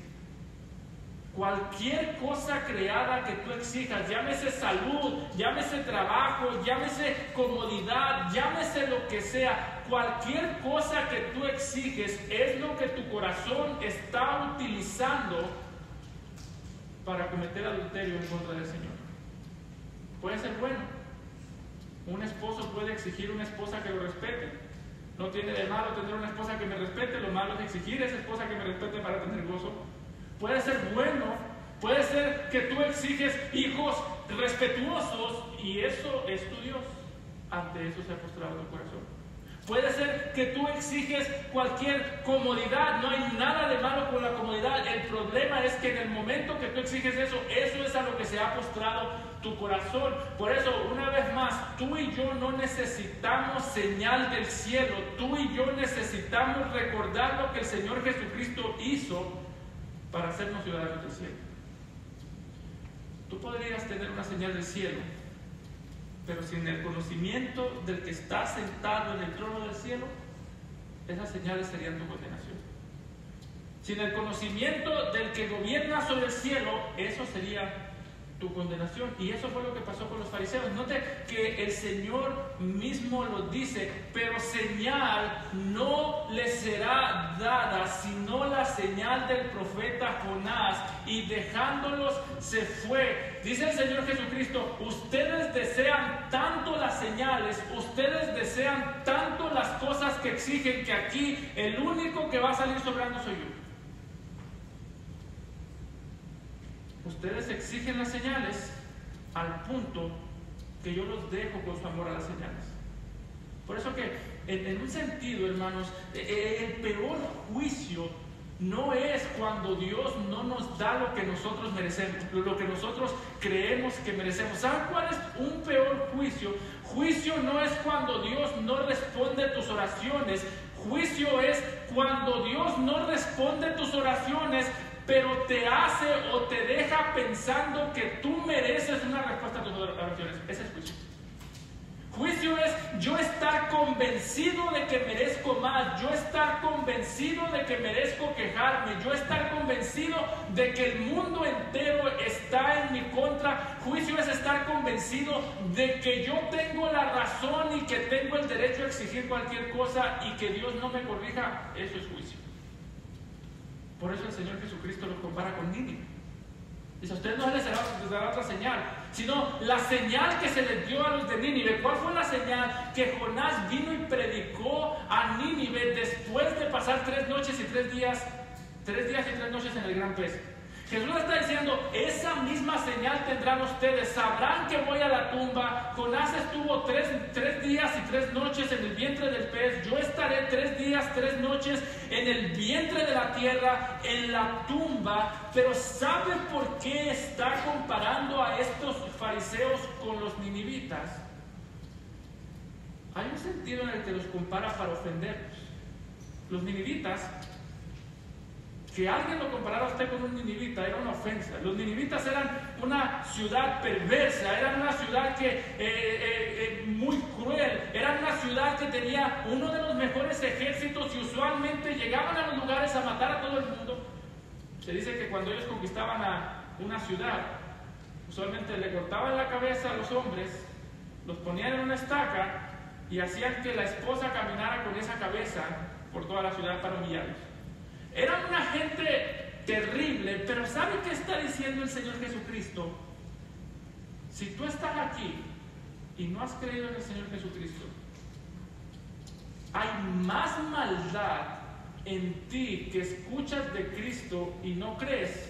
cualquier cosa creada que tú exijas, llámese salud, llámese trabajo, llámese comodidad, llámese lo que sea, cualquier cosa que tú exiges es lo que tu corazón está utilizando para cometer adulterio en contra del Señor. Puede ser bueno. Un esposo puede exigir una esposa que lo respete. No tiene de malo tener una esposa que me respete, lo malo es exigir a esa esposa que me respete para tener gozo. Puede ser bueno, puede ser que tú exiges hijos respetuosos y eso es tu Dios. Ante eso se ha postrado tu corazón. Puede ser que tú exiges cualquier comodidad, no hay nada de malo con la comodidad. El problema es que en el momento que tú exiges eso, eso es a lo que se ha postrado tu corazón. Por eso, una vez más, tú y yo no necesitamos señal del cielo. Tú y yo necesitamos recordar lo que el Señor Jesucristo hizo para hacernos ciudadanos del cielo. Tú podrías tener una señal del cielo, pero sin el conocimiento del que está sentado en el trono del cielo, esas señales serían tu condenación. Sin el conocimiento del que gobierna sobre el cielo, eso sería tu condenación. Y eso fue lo que pasó con los fariseos. Note que el Señor mismo lo dice: pero señal no les será dada sino la señal del profeta Jonás. Y dejándolos se fue. Dice el Señor Jesucristo: ustedes desean tanto las señales, ustedes desean tanto las cosas que exigen, que aquí el único que va a salir sobrando soy yo. Ustedes exigen las señales al punto que yo los dejo con su amor a las señales. Por eso que, en un sentido, hermanos, el peor juicio no es cuando Dios no nos da lo que nosotros merecemos, lo que nosotros creemos que merecemos. ¿Saben cuál es un peor juicio? Juicio no es cuando Dios no responde tus oraciones. Juicio es cuando Dios no responde tus oraciones, pero te hace o te deja pensando que tú mereces una respuesta a tus oraciones. Ese es juicio. Juicio es yo estar convencido de que merezco más, yo estar convencido de que merezco quejarme, yo estar convencido de que el mundo entero está en mi contra. Juicio es estar convencido de que yo tengo la razón y que tengo el derecho a exigir cualquier cosa y que Dios no me corrija. Eso es juicio. Por eso el Señor Jesucristo los compara con Nínive. Dice: a ustedes no les dará otra señal, sino la señal que se les dio a los de Nínive. ¿Cuál fue la señal? Que Jonás vino y predicó a Nínive después de pasar 3 noches y 3 días en el gran pez. Jesús está diciendo: esa misma señal tendrán ustedes. Sabrán que voy a la tumba. Jonás estuvo 3 días y 3 noches en el vientre del pez. Yo estaré 3 días, 3 noches en el vientre de la tierra, en la tumba. Pero ¿sabe por qué está comparando a estos fariseos con los ninivitas? Hay un sentido en el que los compara para ofenderlos. Los ninivitas, que alguien lo comparara a usted con un ninivita, era una ofensa. Los ninivitas eran una ciudad perversa, eran una ciudad muy cruel, era una ciudad que tenía uno de los mejores ejércitos y usualmente llegaban a los lugares a matar a todo el mundo. Se dice que cuando ellos conquistaban a una ciudad, usualmente le cortaban la cabeza a los hombres, los ponían en una estaca y hacían que la esposa caminara con esa cabeza por toda la ciudad para humillarlos. Eran una gente terrible, pero ¿sabe qué está diciendo el Señor Jesucristo? Si tú estás aquí y no has creído en el Señor Jesucristo, hay más maldad en ti que escuchas de Cristo y no crees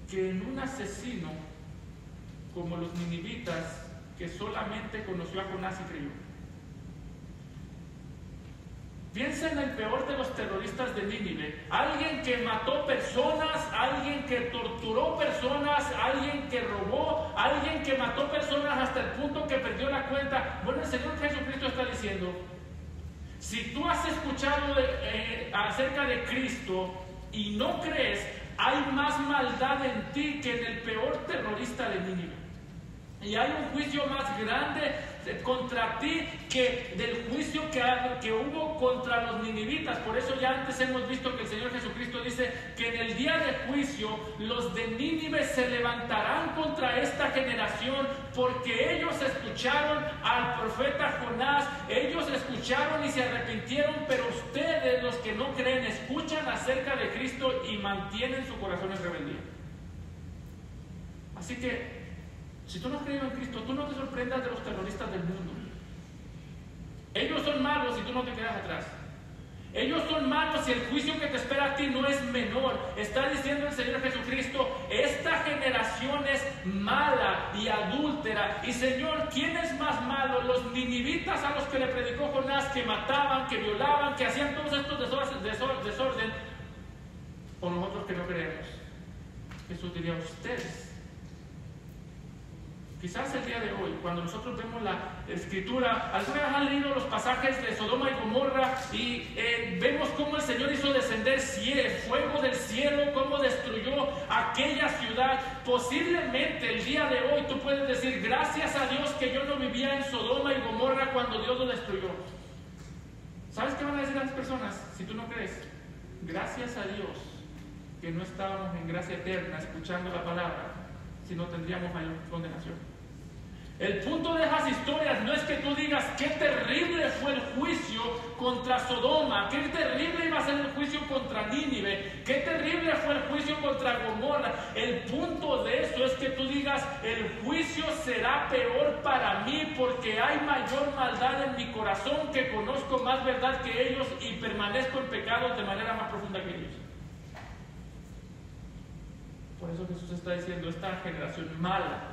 que en un asesino como los ninivitas que solamente conoció a Jonás y creyó. Piensa en el peor de los terroristas de Nínive, alguien que mató personas, alguien que torturó personas, alguien que robó, alguien que mató personas hasta el punto que perdió la cuenta. Bueno, el Señor Jesucristo está diciendo: si tú has escuchado acerca de Cristo y no crees, hay más maldad en ti que en el peor terrorista de Nínive. Y hay un juicio más grande contra ti que del juicio que hubo contra los ninivitas. Por eso ya antes hemos visto que el Señor Jesucristo dice que en el día de juicio los de Nínive se levantarán contra esta generación, porque ellos escucharon al profeta Jonás, ellos escucharon y se arrepintieron, pero ustedes, los que no creen, escuchan acerca de Cristo y mantienen su corazón en rebeldía. Así que si tú no has creído en Cristo, tú no te sorprendas de los terroristas del mundo. Ellos son malos y tú no te quedas atrás. Ellos son malos y el juicio que te espera a ti no es menor. Está diciendo el Señor Jesucristo: esta generación es mala y adúltera. Y Señor, ¿quién es más malo? ¿Los ninivitas a los que le predicó Jonás, que mataban, que violaban, que hacían todos estos desorden? ¿O nosotros que no creemos? Jesús diría: ustedes. Quizás el día de hoy, cuando nosotros vemos la Escritura, alguna vez han leído los pasajes de Sodoma y Gomorra y vemos cómo el Señor hizo descender fuego del cielo, cómo destruyó aquella ciudad. Posiblemente el día de hoy tú puedes decir: gracias a Dios que yo no vivía en Sodoma y Gomorra cuando Dios lo destruyó. ¿Sabes qué van a decir las personas si tú no crees? Gracias a Dios que no estábamos en gracia eterna escuchando la palabra, sino tendríamos mayor condenación. El punto de esas historias no es que tú digas qué terrible fue el juicio contra Sodoma, qué terrible iba a ser el juicio contra Nínive, qué terrible fue el juicio contra Gomorra. El punto de eso es que tú digas el juicio será peor para mí porque hay mayor maldad en mi corazón, que conozco más verdad que ellos y permanezco en pecado de manera más profunda que ellos. Por eso Jesús está diciendo, esta generación mala,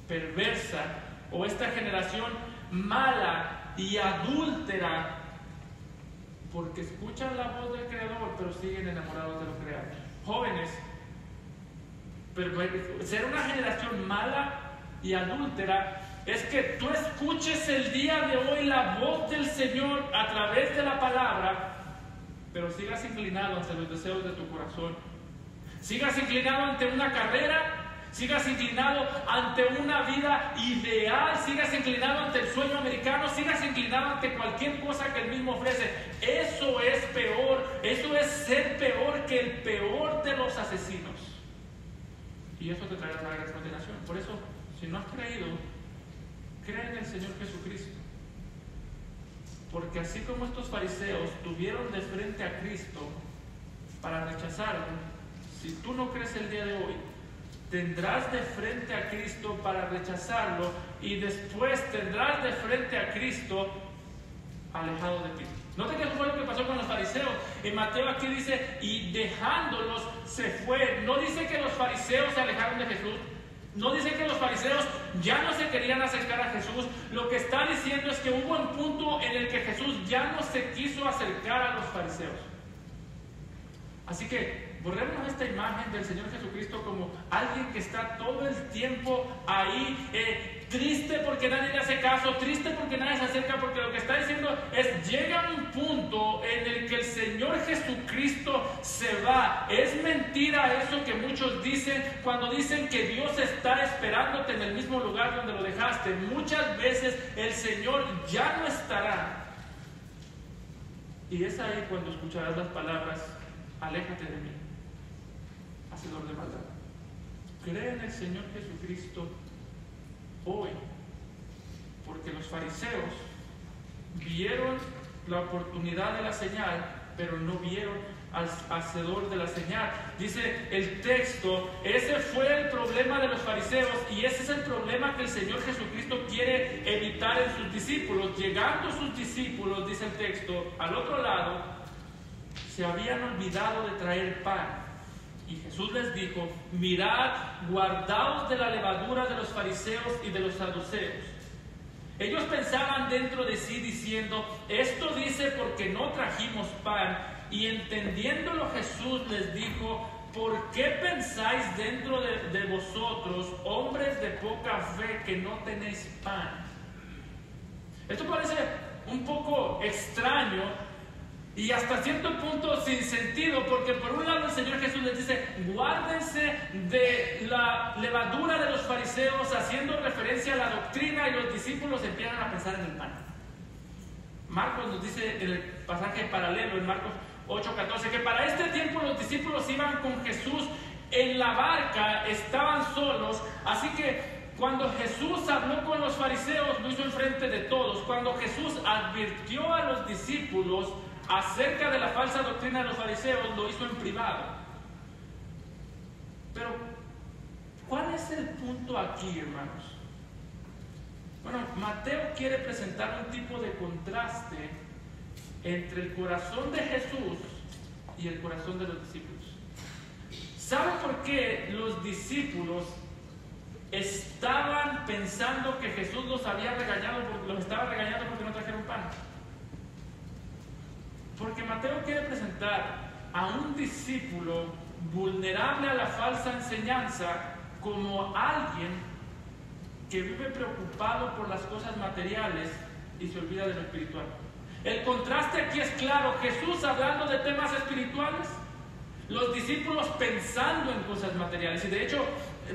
perversa, o esta generación mala y adúltera, porque escuchan la voz del Creador pero siguen enamorados de lo creado. Jóvenes, ser una generación mala y adúltera es que tú escuches el día de hoy la voz del Señor a través de la palabra, pero sigas inclinado ante los deseos de tu corazón, sigas inclinado ante una carrera, sigas inclinado ante una vida ideal, sigas inclinado ante el sueño americano, sigas inclinado ante cualquier cosa que Él mismo ofrece. Eso es peor, eso es ser peor que el peor de los asesinos. Y eso te traerá una gran condenación. Por eso, si no has creído, cree en el Señor Jesucristo. Porque así como estos fariseos tuvieron de frente a Cristo para rechazarlo, si tú no crees el día de hoy, tendrás de frente a Cristo para rechazarlo y después tendrás de frente a Cristo alejado de ti. Note que eso fue lo que pasó con los fariseos. En Mateo aquí dice, y dejándolos se fue. No dice que los fariseos se alejaron de Jesús. No dice que los fariseos ya no se querían acercar a Jesús. Lo que está diciendo es que hubo un punto en el que Jesús ya no se quiso acercar a los fariseos. Así que borremos esta imagen del Señor Jesucristo como alguien que está todo el tiempo ahí, triste porque nadie le hace caso, triste porque nadie se acerca, porque lo que está diciendo es, llega un punto en el que el Señor Jesucristo se va. Es mentira eso que muchos dicen cuando dicen que Dios está esperándote en el mismo lugar donde lo dejaste. Muchas veces el Señor ya no estará. Y es ahí cuando escucharás las palabras, aléjate de mí, hacedor de maldad. Cree en el Señor Jesucristo hoy, porque los fariseos vieron la oportunidad de la señal, pero no vieron al hacedor de la señal. Dice el texto, ese fue el problema de los fariseos y ese es el problema que el Señor Jesucristo quiere evitar en sus discípulos. Llegando sus discípulos, dice el texto, al otro lado, se habían olvidado de traer pan. Y Jesús les dijo, mirad, guardaos de la levadura de los fariseos y de los saduceos. Ellos pensaban dentro de sí diciendo, esto dice porque no trajimos pan. Y entendiéndolo Jesús les dijo, ¿por qué pensáis dentro de vosotros, hombres de poca fe, que no tenéis pan? Esto parece un poco extraño y hasta cierto punto sin sentido, porque por un lado el Señor Jesús les dice, guárdense de la levadura de los fariseos, haciendo referencia a la doctrina, y los discípulos empiezan a pensar en el pan. Marcos nos dice en el pasaje paralelo, en Marcos 8:14, que para este tiempo los discípulos iban con Jesús en la barca, estaban solos, así que cuando Jesús habló con los fariseos, lo hizo enfrente de todos. Cuando Jesús advirtió a los discípulos acerca de la falsa doctrina de los fariseos, lo hizo en privado. Pero, ¿cuál es el punto aquí, hermanos? Bueno, Mateo quiere presentar un tipo de contraste entre el corazón de Jesús y el corazón de los discípulos. ¿Sabe por qué los discípulos estaban pensando que Jesús los estaba regañando porque no trajeron pan? Porque Mateo quiere presentar a un discípulo vulnerable a la falsa enseñanza como alguien que vive preocupado por las cosas materiales y se olvida de lo espiritual. El contraste aquí es claro: Jesús hablando de temas espirituales, los discípulos pensando en cosas materiales. Y de hecho,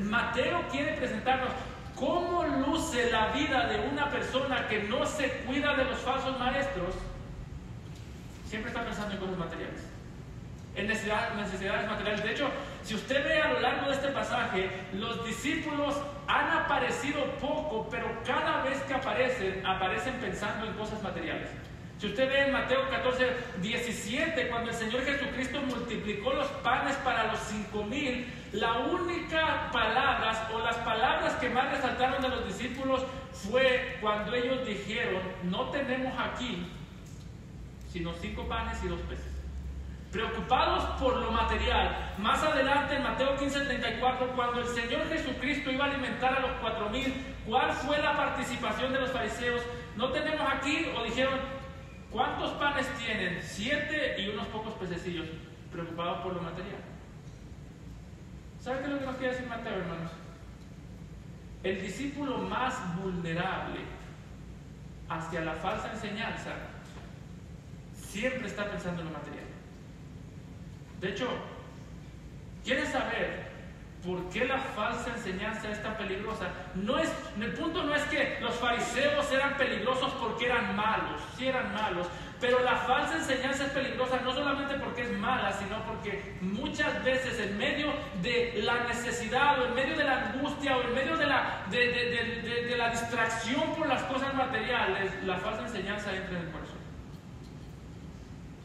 Mateo quiere presentarnos cómo luce la vida de una persona que no se cuida de los falsos maestros. Siempre está pensando en cosas materiales. en necesidades materiales. De hecho, si usted ve a lo largo de este pasaje, los discípulos han aparecido poco, pero cada vez que aparecen pensando en cosas materiales. Si usted ve en Mateo 14, 17, cuando el Señor Jesucristo multiplicó los panes para los 5,000, la única palabras o las palabras que más resaltaron de los discípulos fue cuando ellos dijeron: no tenemos aquí sino 5 panes y 2 peces. Preocupados por lo material. Más adelante en Mateo 15:34, cuando el Señor Jesucristo iba a alimentar a los 4,000, ¿cuál fue la participación de los fariseos? No tenemos aquí, o dijeron: ¿cuántos panes tienen? 7 y unos pocos pececillos. Preocupados por lo material. ¿Sabe qué es lo que nos quiere decir Mateo, hermanos? El discípulo más vulnerable hacia la falsa enseñanza siempre está pensando en lo material. De hecho, ¿quieres saber por qué la falsa enseñanza es tan peligrosa? El punto no es que los fariseos eran peligrosos porque eran malos, sí eran malos, pero la falsa enseñanza es peligrosa no solamente porque es mala, sino porque muchas veces en medio de la necesidad, o en medio de la angustia, o en medio de la distracción por las cosas materiales, la falsa enseñanza entra en el corazón.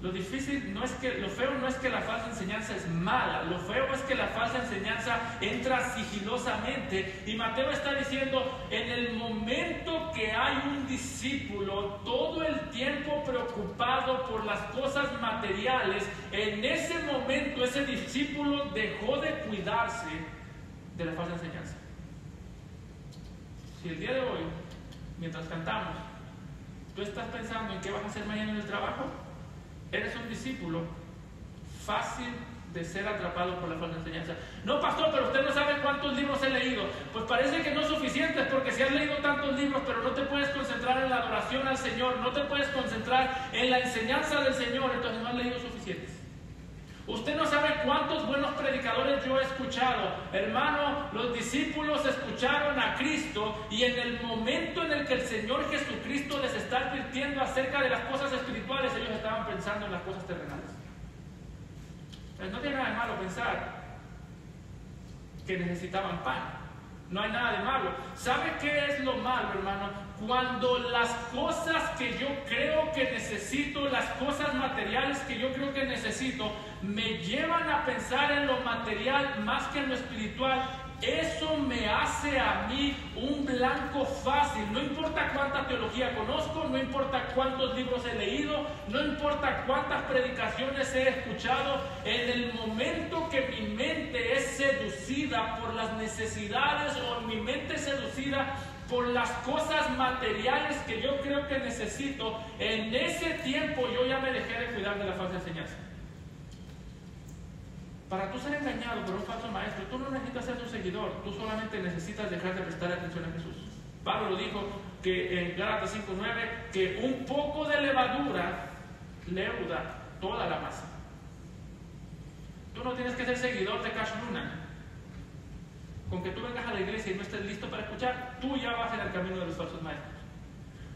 Lo feo no es que la falsa enseñanza es mala, lo feo es que la falsa enseñanza entra sigilosamente. Y Mateo está diciendo: en el momento que hay un discípulo todo el tiempo preocupado por las cosas materiales, en ese momento ese discípulo dejó de cuidarse de la falsa enseñanza. Si el día de hoy, mientras cantamos, tú estás pensando en qué vas a hacer mañana en el trabajo, eres un discípulo fácil de ser atrapado por la falsa enseñanza. No, pastor, pero usted no sabe cuántos libros he leído. Pues parece que no es suficiente, porque si has leído tantos libros, pero no te puedes concentrar en la adoración al Señor, no te puedes concentrar en la enseñanza del Señor, entonces no has leído suficientes. Usted no sabe cuántos buenos predicadores yo he escuchado. Hermano, los discípulos escucharon a Cristo, y en el momento en el que el Señor Jesucristo les está advirtiendo acerca de las cosas espirituales, ellos estaban pensando en las cosas terrenales. Pues no tiene nada de malo pensar que necesitaban pan. No hay nada de malo. ¿Sabe qué es lo malo, hermano? Cuando las cosas que yo creo que necesito, las cosas materiales que yo creo que necesito, me llevan a pensar en lo material más que en lo espiritual. Eso me hace a mí un blanco fácil. No importa cuánta teología conozco, no importa cuántos libros he leído, no importa cuántas predicaciones he escuchado. En el momento que mi mente es seducida por las necesidades, o mi mente es seducida por las cosas materiales que yo creo que necesito, en ese tiempo yo ya me dejé de cuidar de la falsa enseñanza. Para tú ser engañado por un falso maestro, tú no necesitas ser su seguidor, tú solamente necesitas dejar de prestar atención a Jesús. Pablo lo dijo que en Gálatas 5:9, que un poco de levadura leuda toda la masa. Tú no tienes que ser seguidor de Cash Luna. Con que tú vengas a la iglesia y no estés listo para escuchar, tú ya vas en el camino de los falsos maestros.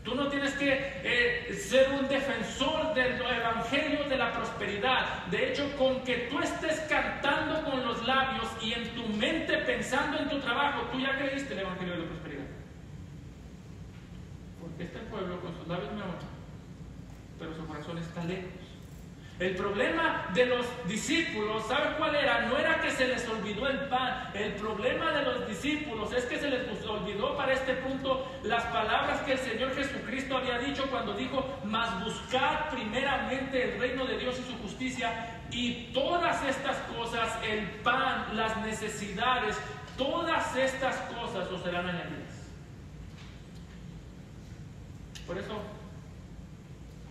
Tú no tienes que ser un defensor del evangelio de la prosperidad. De hecho, con que tú estés cantando con los labios y en tu mente pensando en tu trabajo, tú ya creíste el evangelio de la prosperidad. Porque este pueblo con sus labios me honra, pero su corazón está lejos. El problema de los discípulos, ¿sabe cuál era? No era que se les olvidó el pan. El problema de los discípulos es que se les olvidó para este punto las palabras que el Señor Jesucristo había dicho cuando dijo: mas buscad primeramente el reino de Dios y su justicia, y todas estas cosas, el pan, las necesidades, todas estas cosas os serán añadidas. Por eso,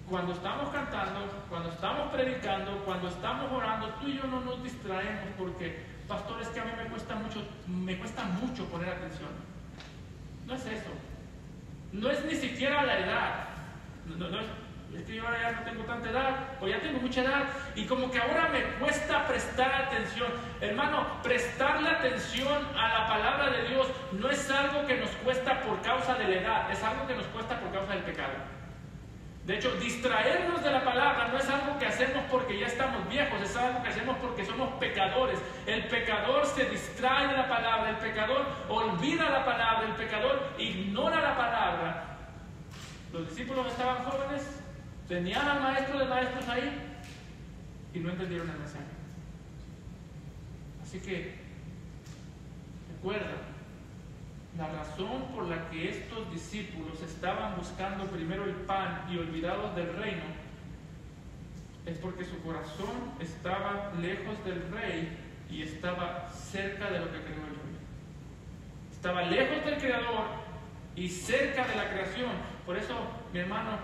cuando estamos cantando, cuando estamos predicando, cuando estamos orando, tú y yo no nos distraemos porque, pastor, es que a mí me cuesta mucho poner atención. No es eso. No es ni siquiera la edad. Es que yo ahora ya no tengo tanta edad, o ya tengo mucha edad, y como que ahora me cuesta prestar atención. Hermano, prestarle atención a la palabra de Dios no es algo que nos cuesta por causa de la edad, es algo que nos cuesta por causa del pecado. De hecho, distraernos de la palabra no es algo que hacemos porque ya estamos viejos, es algo que hacemos porque somos pecadores. El pecador se distrae de la palabra, el pecador olvida la palabra, el pecador ignora la palabra. Los discípulos estaban jóvenes, tenían al maestro de maestros ahí y no entendieron el mensaje. Así que, recuerda, la razón por la que estos discípulos estaban buscando primero el pan y olvidados del reino es porque su corazón estaba lejos del rey y estaba cerca de lo que creó el rey. Estaba lejos del Creador y cerca de la creación. Por eso, mi hermano,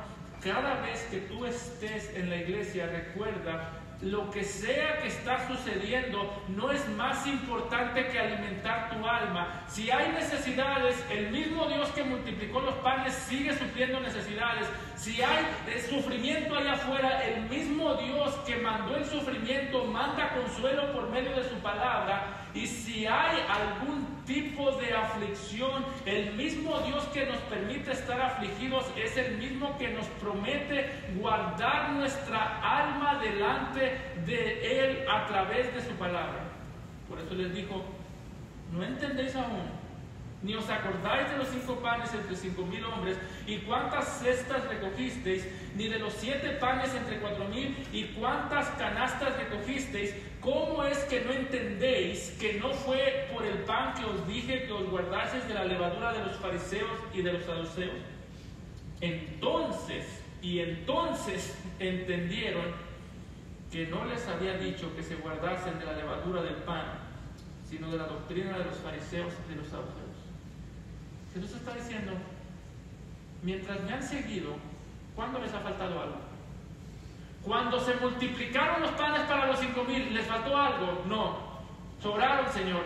cada vez que tú estés en la iglesia, recuerda, lo que sea que está sucediendo no es más importante que alimentar tu alma. Si hay necesidades, el mismo Dios que multiplicó los panes sigue supliendo necesidades. Si hay sufrimiento allá afuera, el mismo Dios que mandó el sufrimiento manda consuelo por medio de su palabra. Y si hay algún tipo de aflicción, el mismo Dios que nos permite estar afligidos es el mismo que nos promete guardar nuestra alma delante de Él a través de su palabra. Por eso les dijo, ¿no entendéis aún? Ni os acordáis de los 5 panes entre 5,000 hombres, y cuántas cestas recogisteis, ni de los 7 panes entre 4,000, y cuántas canastas recogisteis. ¿Cómo es que no entendéis que no fue por el pan que os dije que os guardaseis de la levadura de los fariseos y de los saduceos? Entonces entendieron que no les había dicho que se guardasen de la levadura del pan, sino de la doctrina de los fariseos y de los saduceos. Jesús está diciendo, mientras me han seguido, ¿cuándo les ha faltado algo? Cuando se multiplicaron los panes para los 5,000, ¿les faltó algo? No, sobraron, Señor.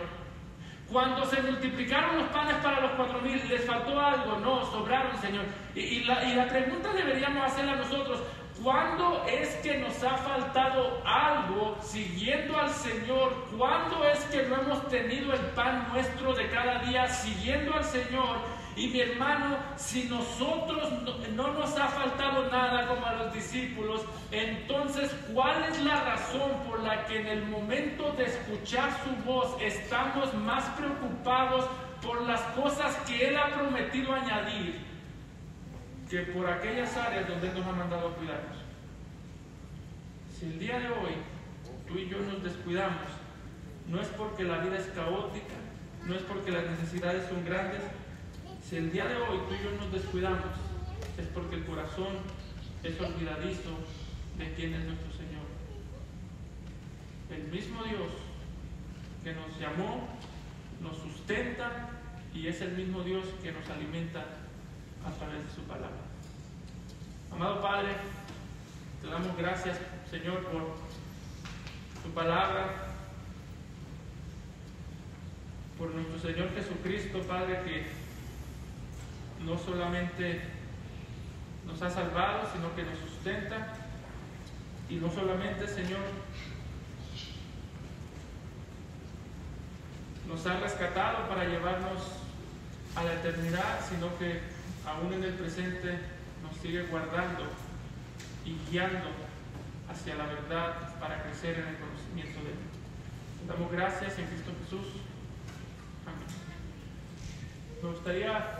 Cuando se multiplicaron los panes para los 4,000, ¿les faltó algo? No, sobraron, Señor. Y la pregunta deberíamos hacerla nosotros, ¿cuándo es que nos ha faltado algo siguiendo al Señor? ¿Cuándo es que no hemos tenido el pan nuestro de cada día siguiendo al Señor? Y mi hermano, si nosotros no nos ha faltado nada como a los discípulos, entonces, ¿cuál es la razón por la que en el momento de escuchar su voz estamos más preocupados por las cosas que Él ha prometido añadir que por aquellas áreas donde Él nos ha mandado a cuidarnos? Si el día de hoy tú y yo nos descuidamos, no es porque la vida es caótica, no es porque las necesidades son grandes. Si el día de hoy tú y yo nos descuidamos, es porque el corazón es olvidadizo de quién es nuestro Señor. El mismo Dios que nos llamó, nos sustenta, y es el mismo Dios que nos alimenta a través de su palabra. Amado Padre, te damos gracias, Señor, por tu palabra, por nuestro Señor Jesucristo, Padre, que no solamente nos ha salvado, sino que nos sustenta, y no solamente, Señor, nos ha rescatado para llevarnos a la eternidad, sino que aún en el presente nos sigue guardando y guiando hacia la verdad para crecer en el conocimiento de Él. Te damos gracias en Cristo Jesús. Amén. Me gustaría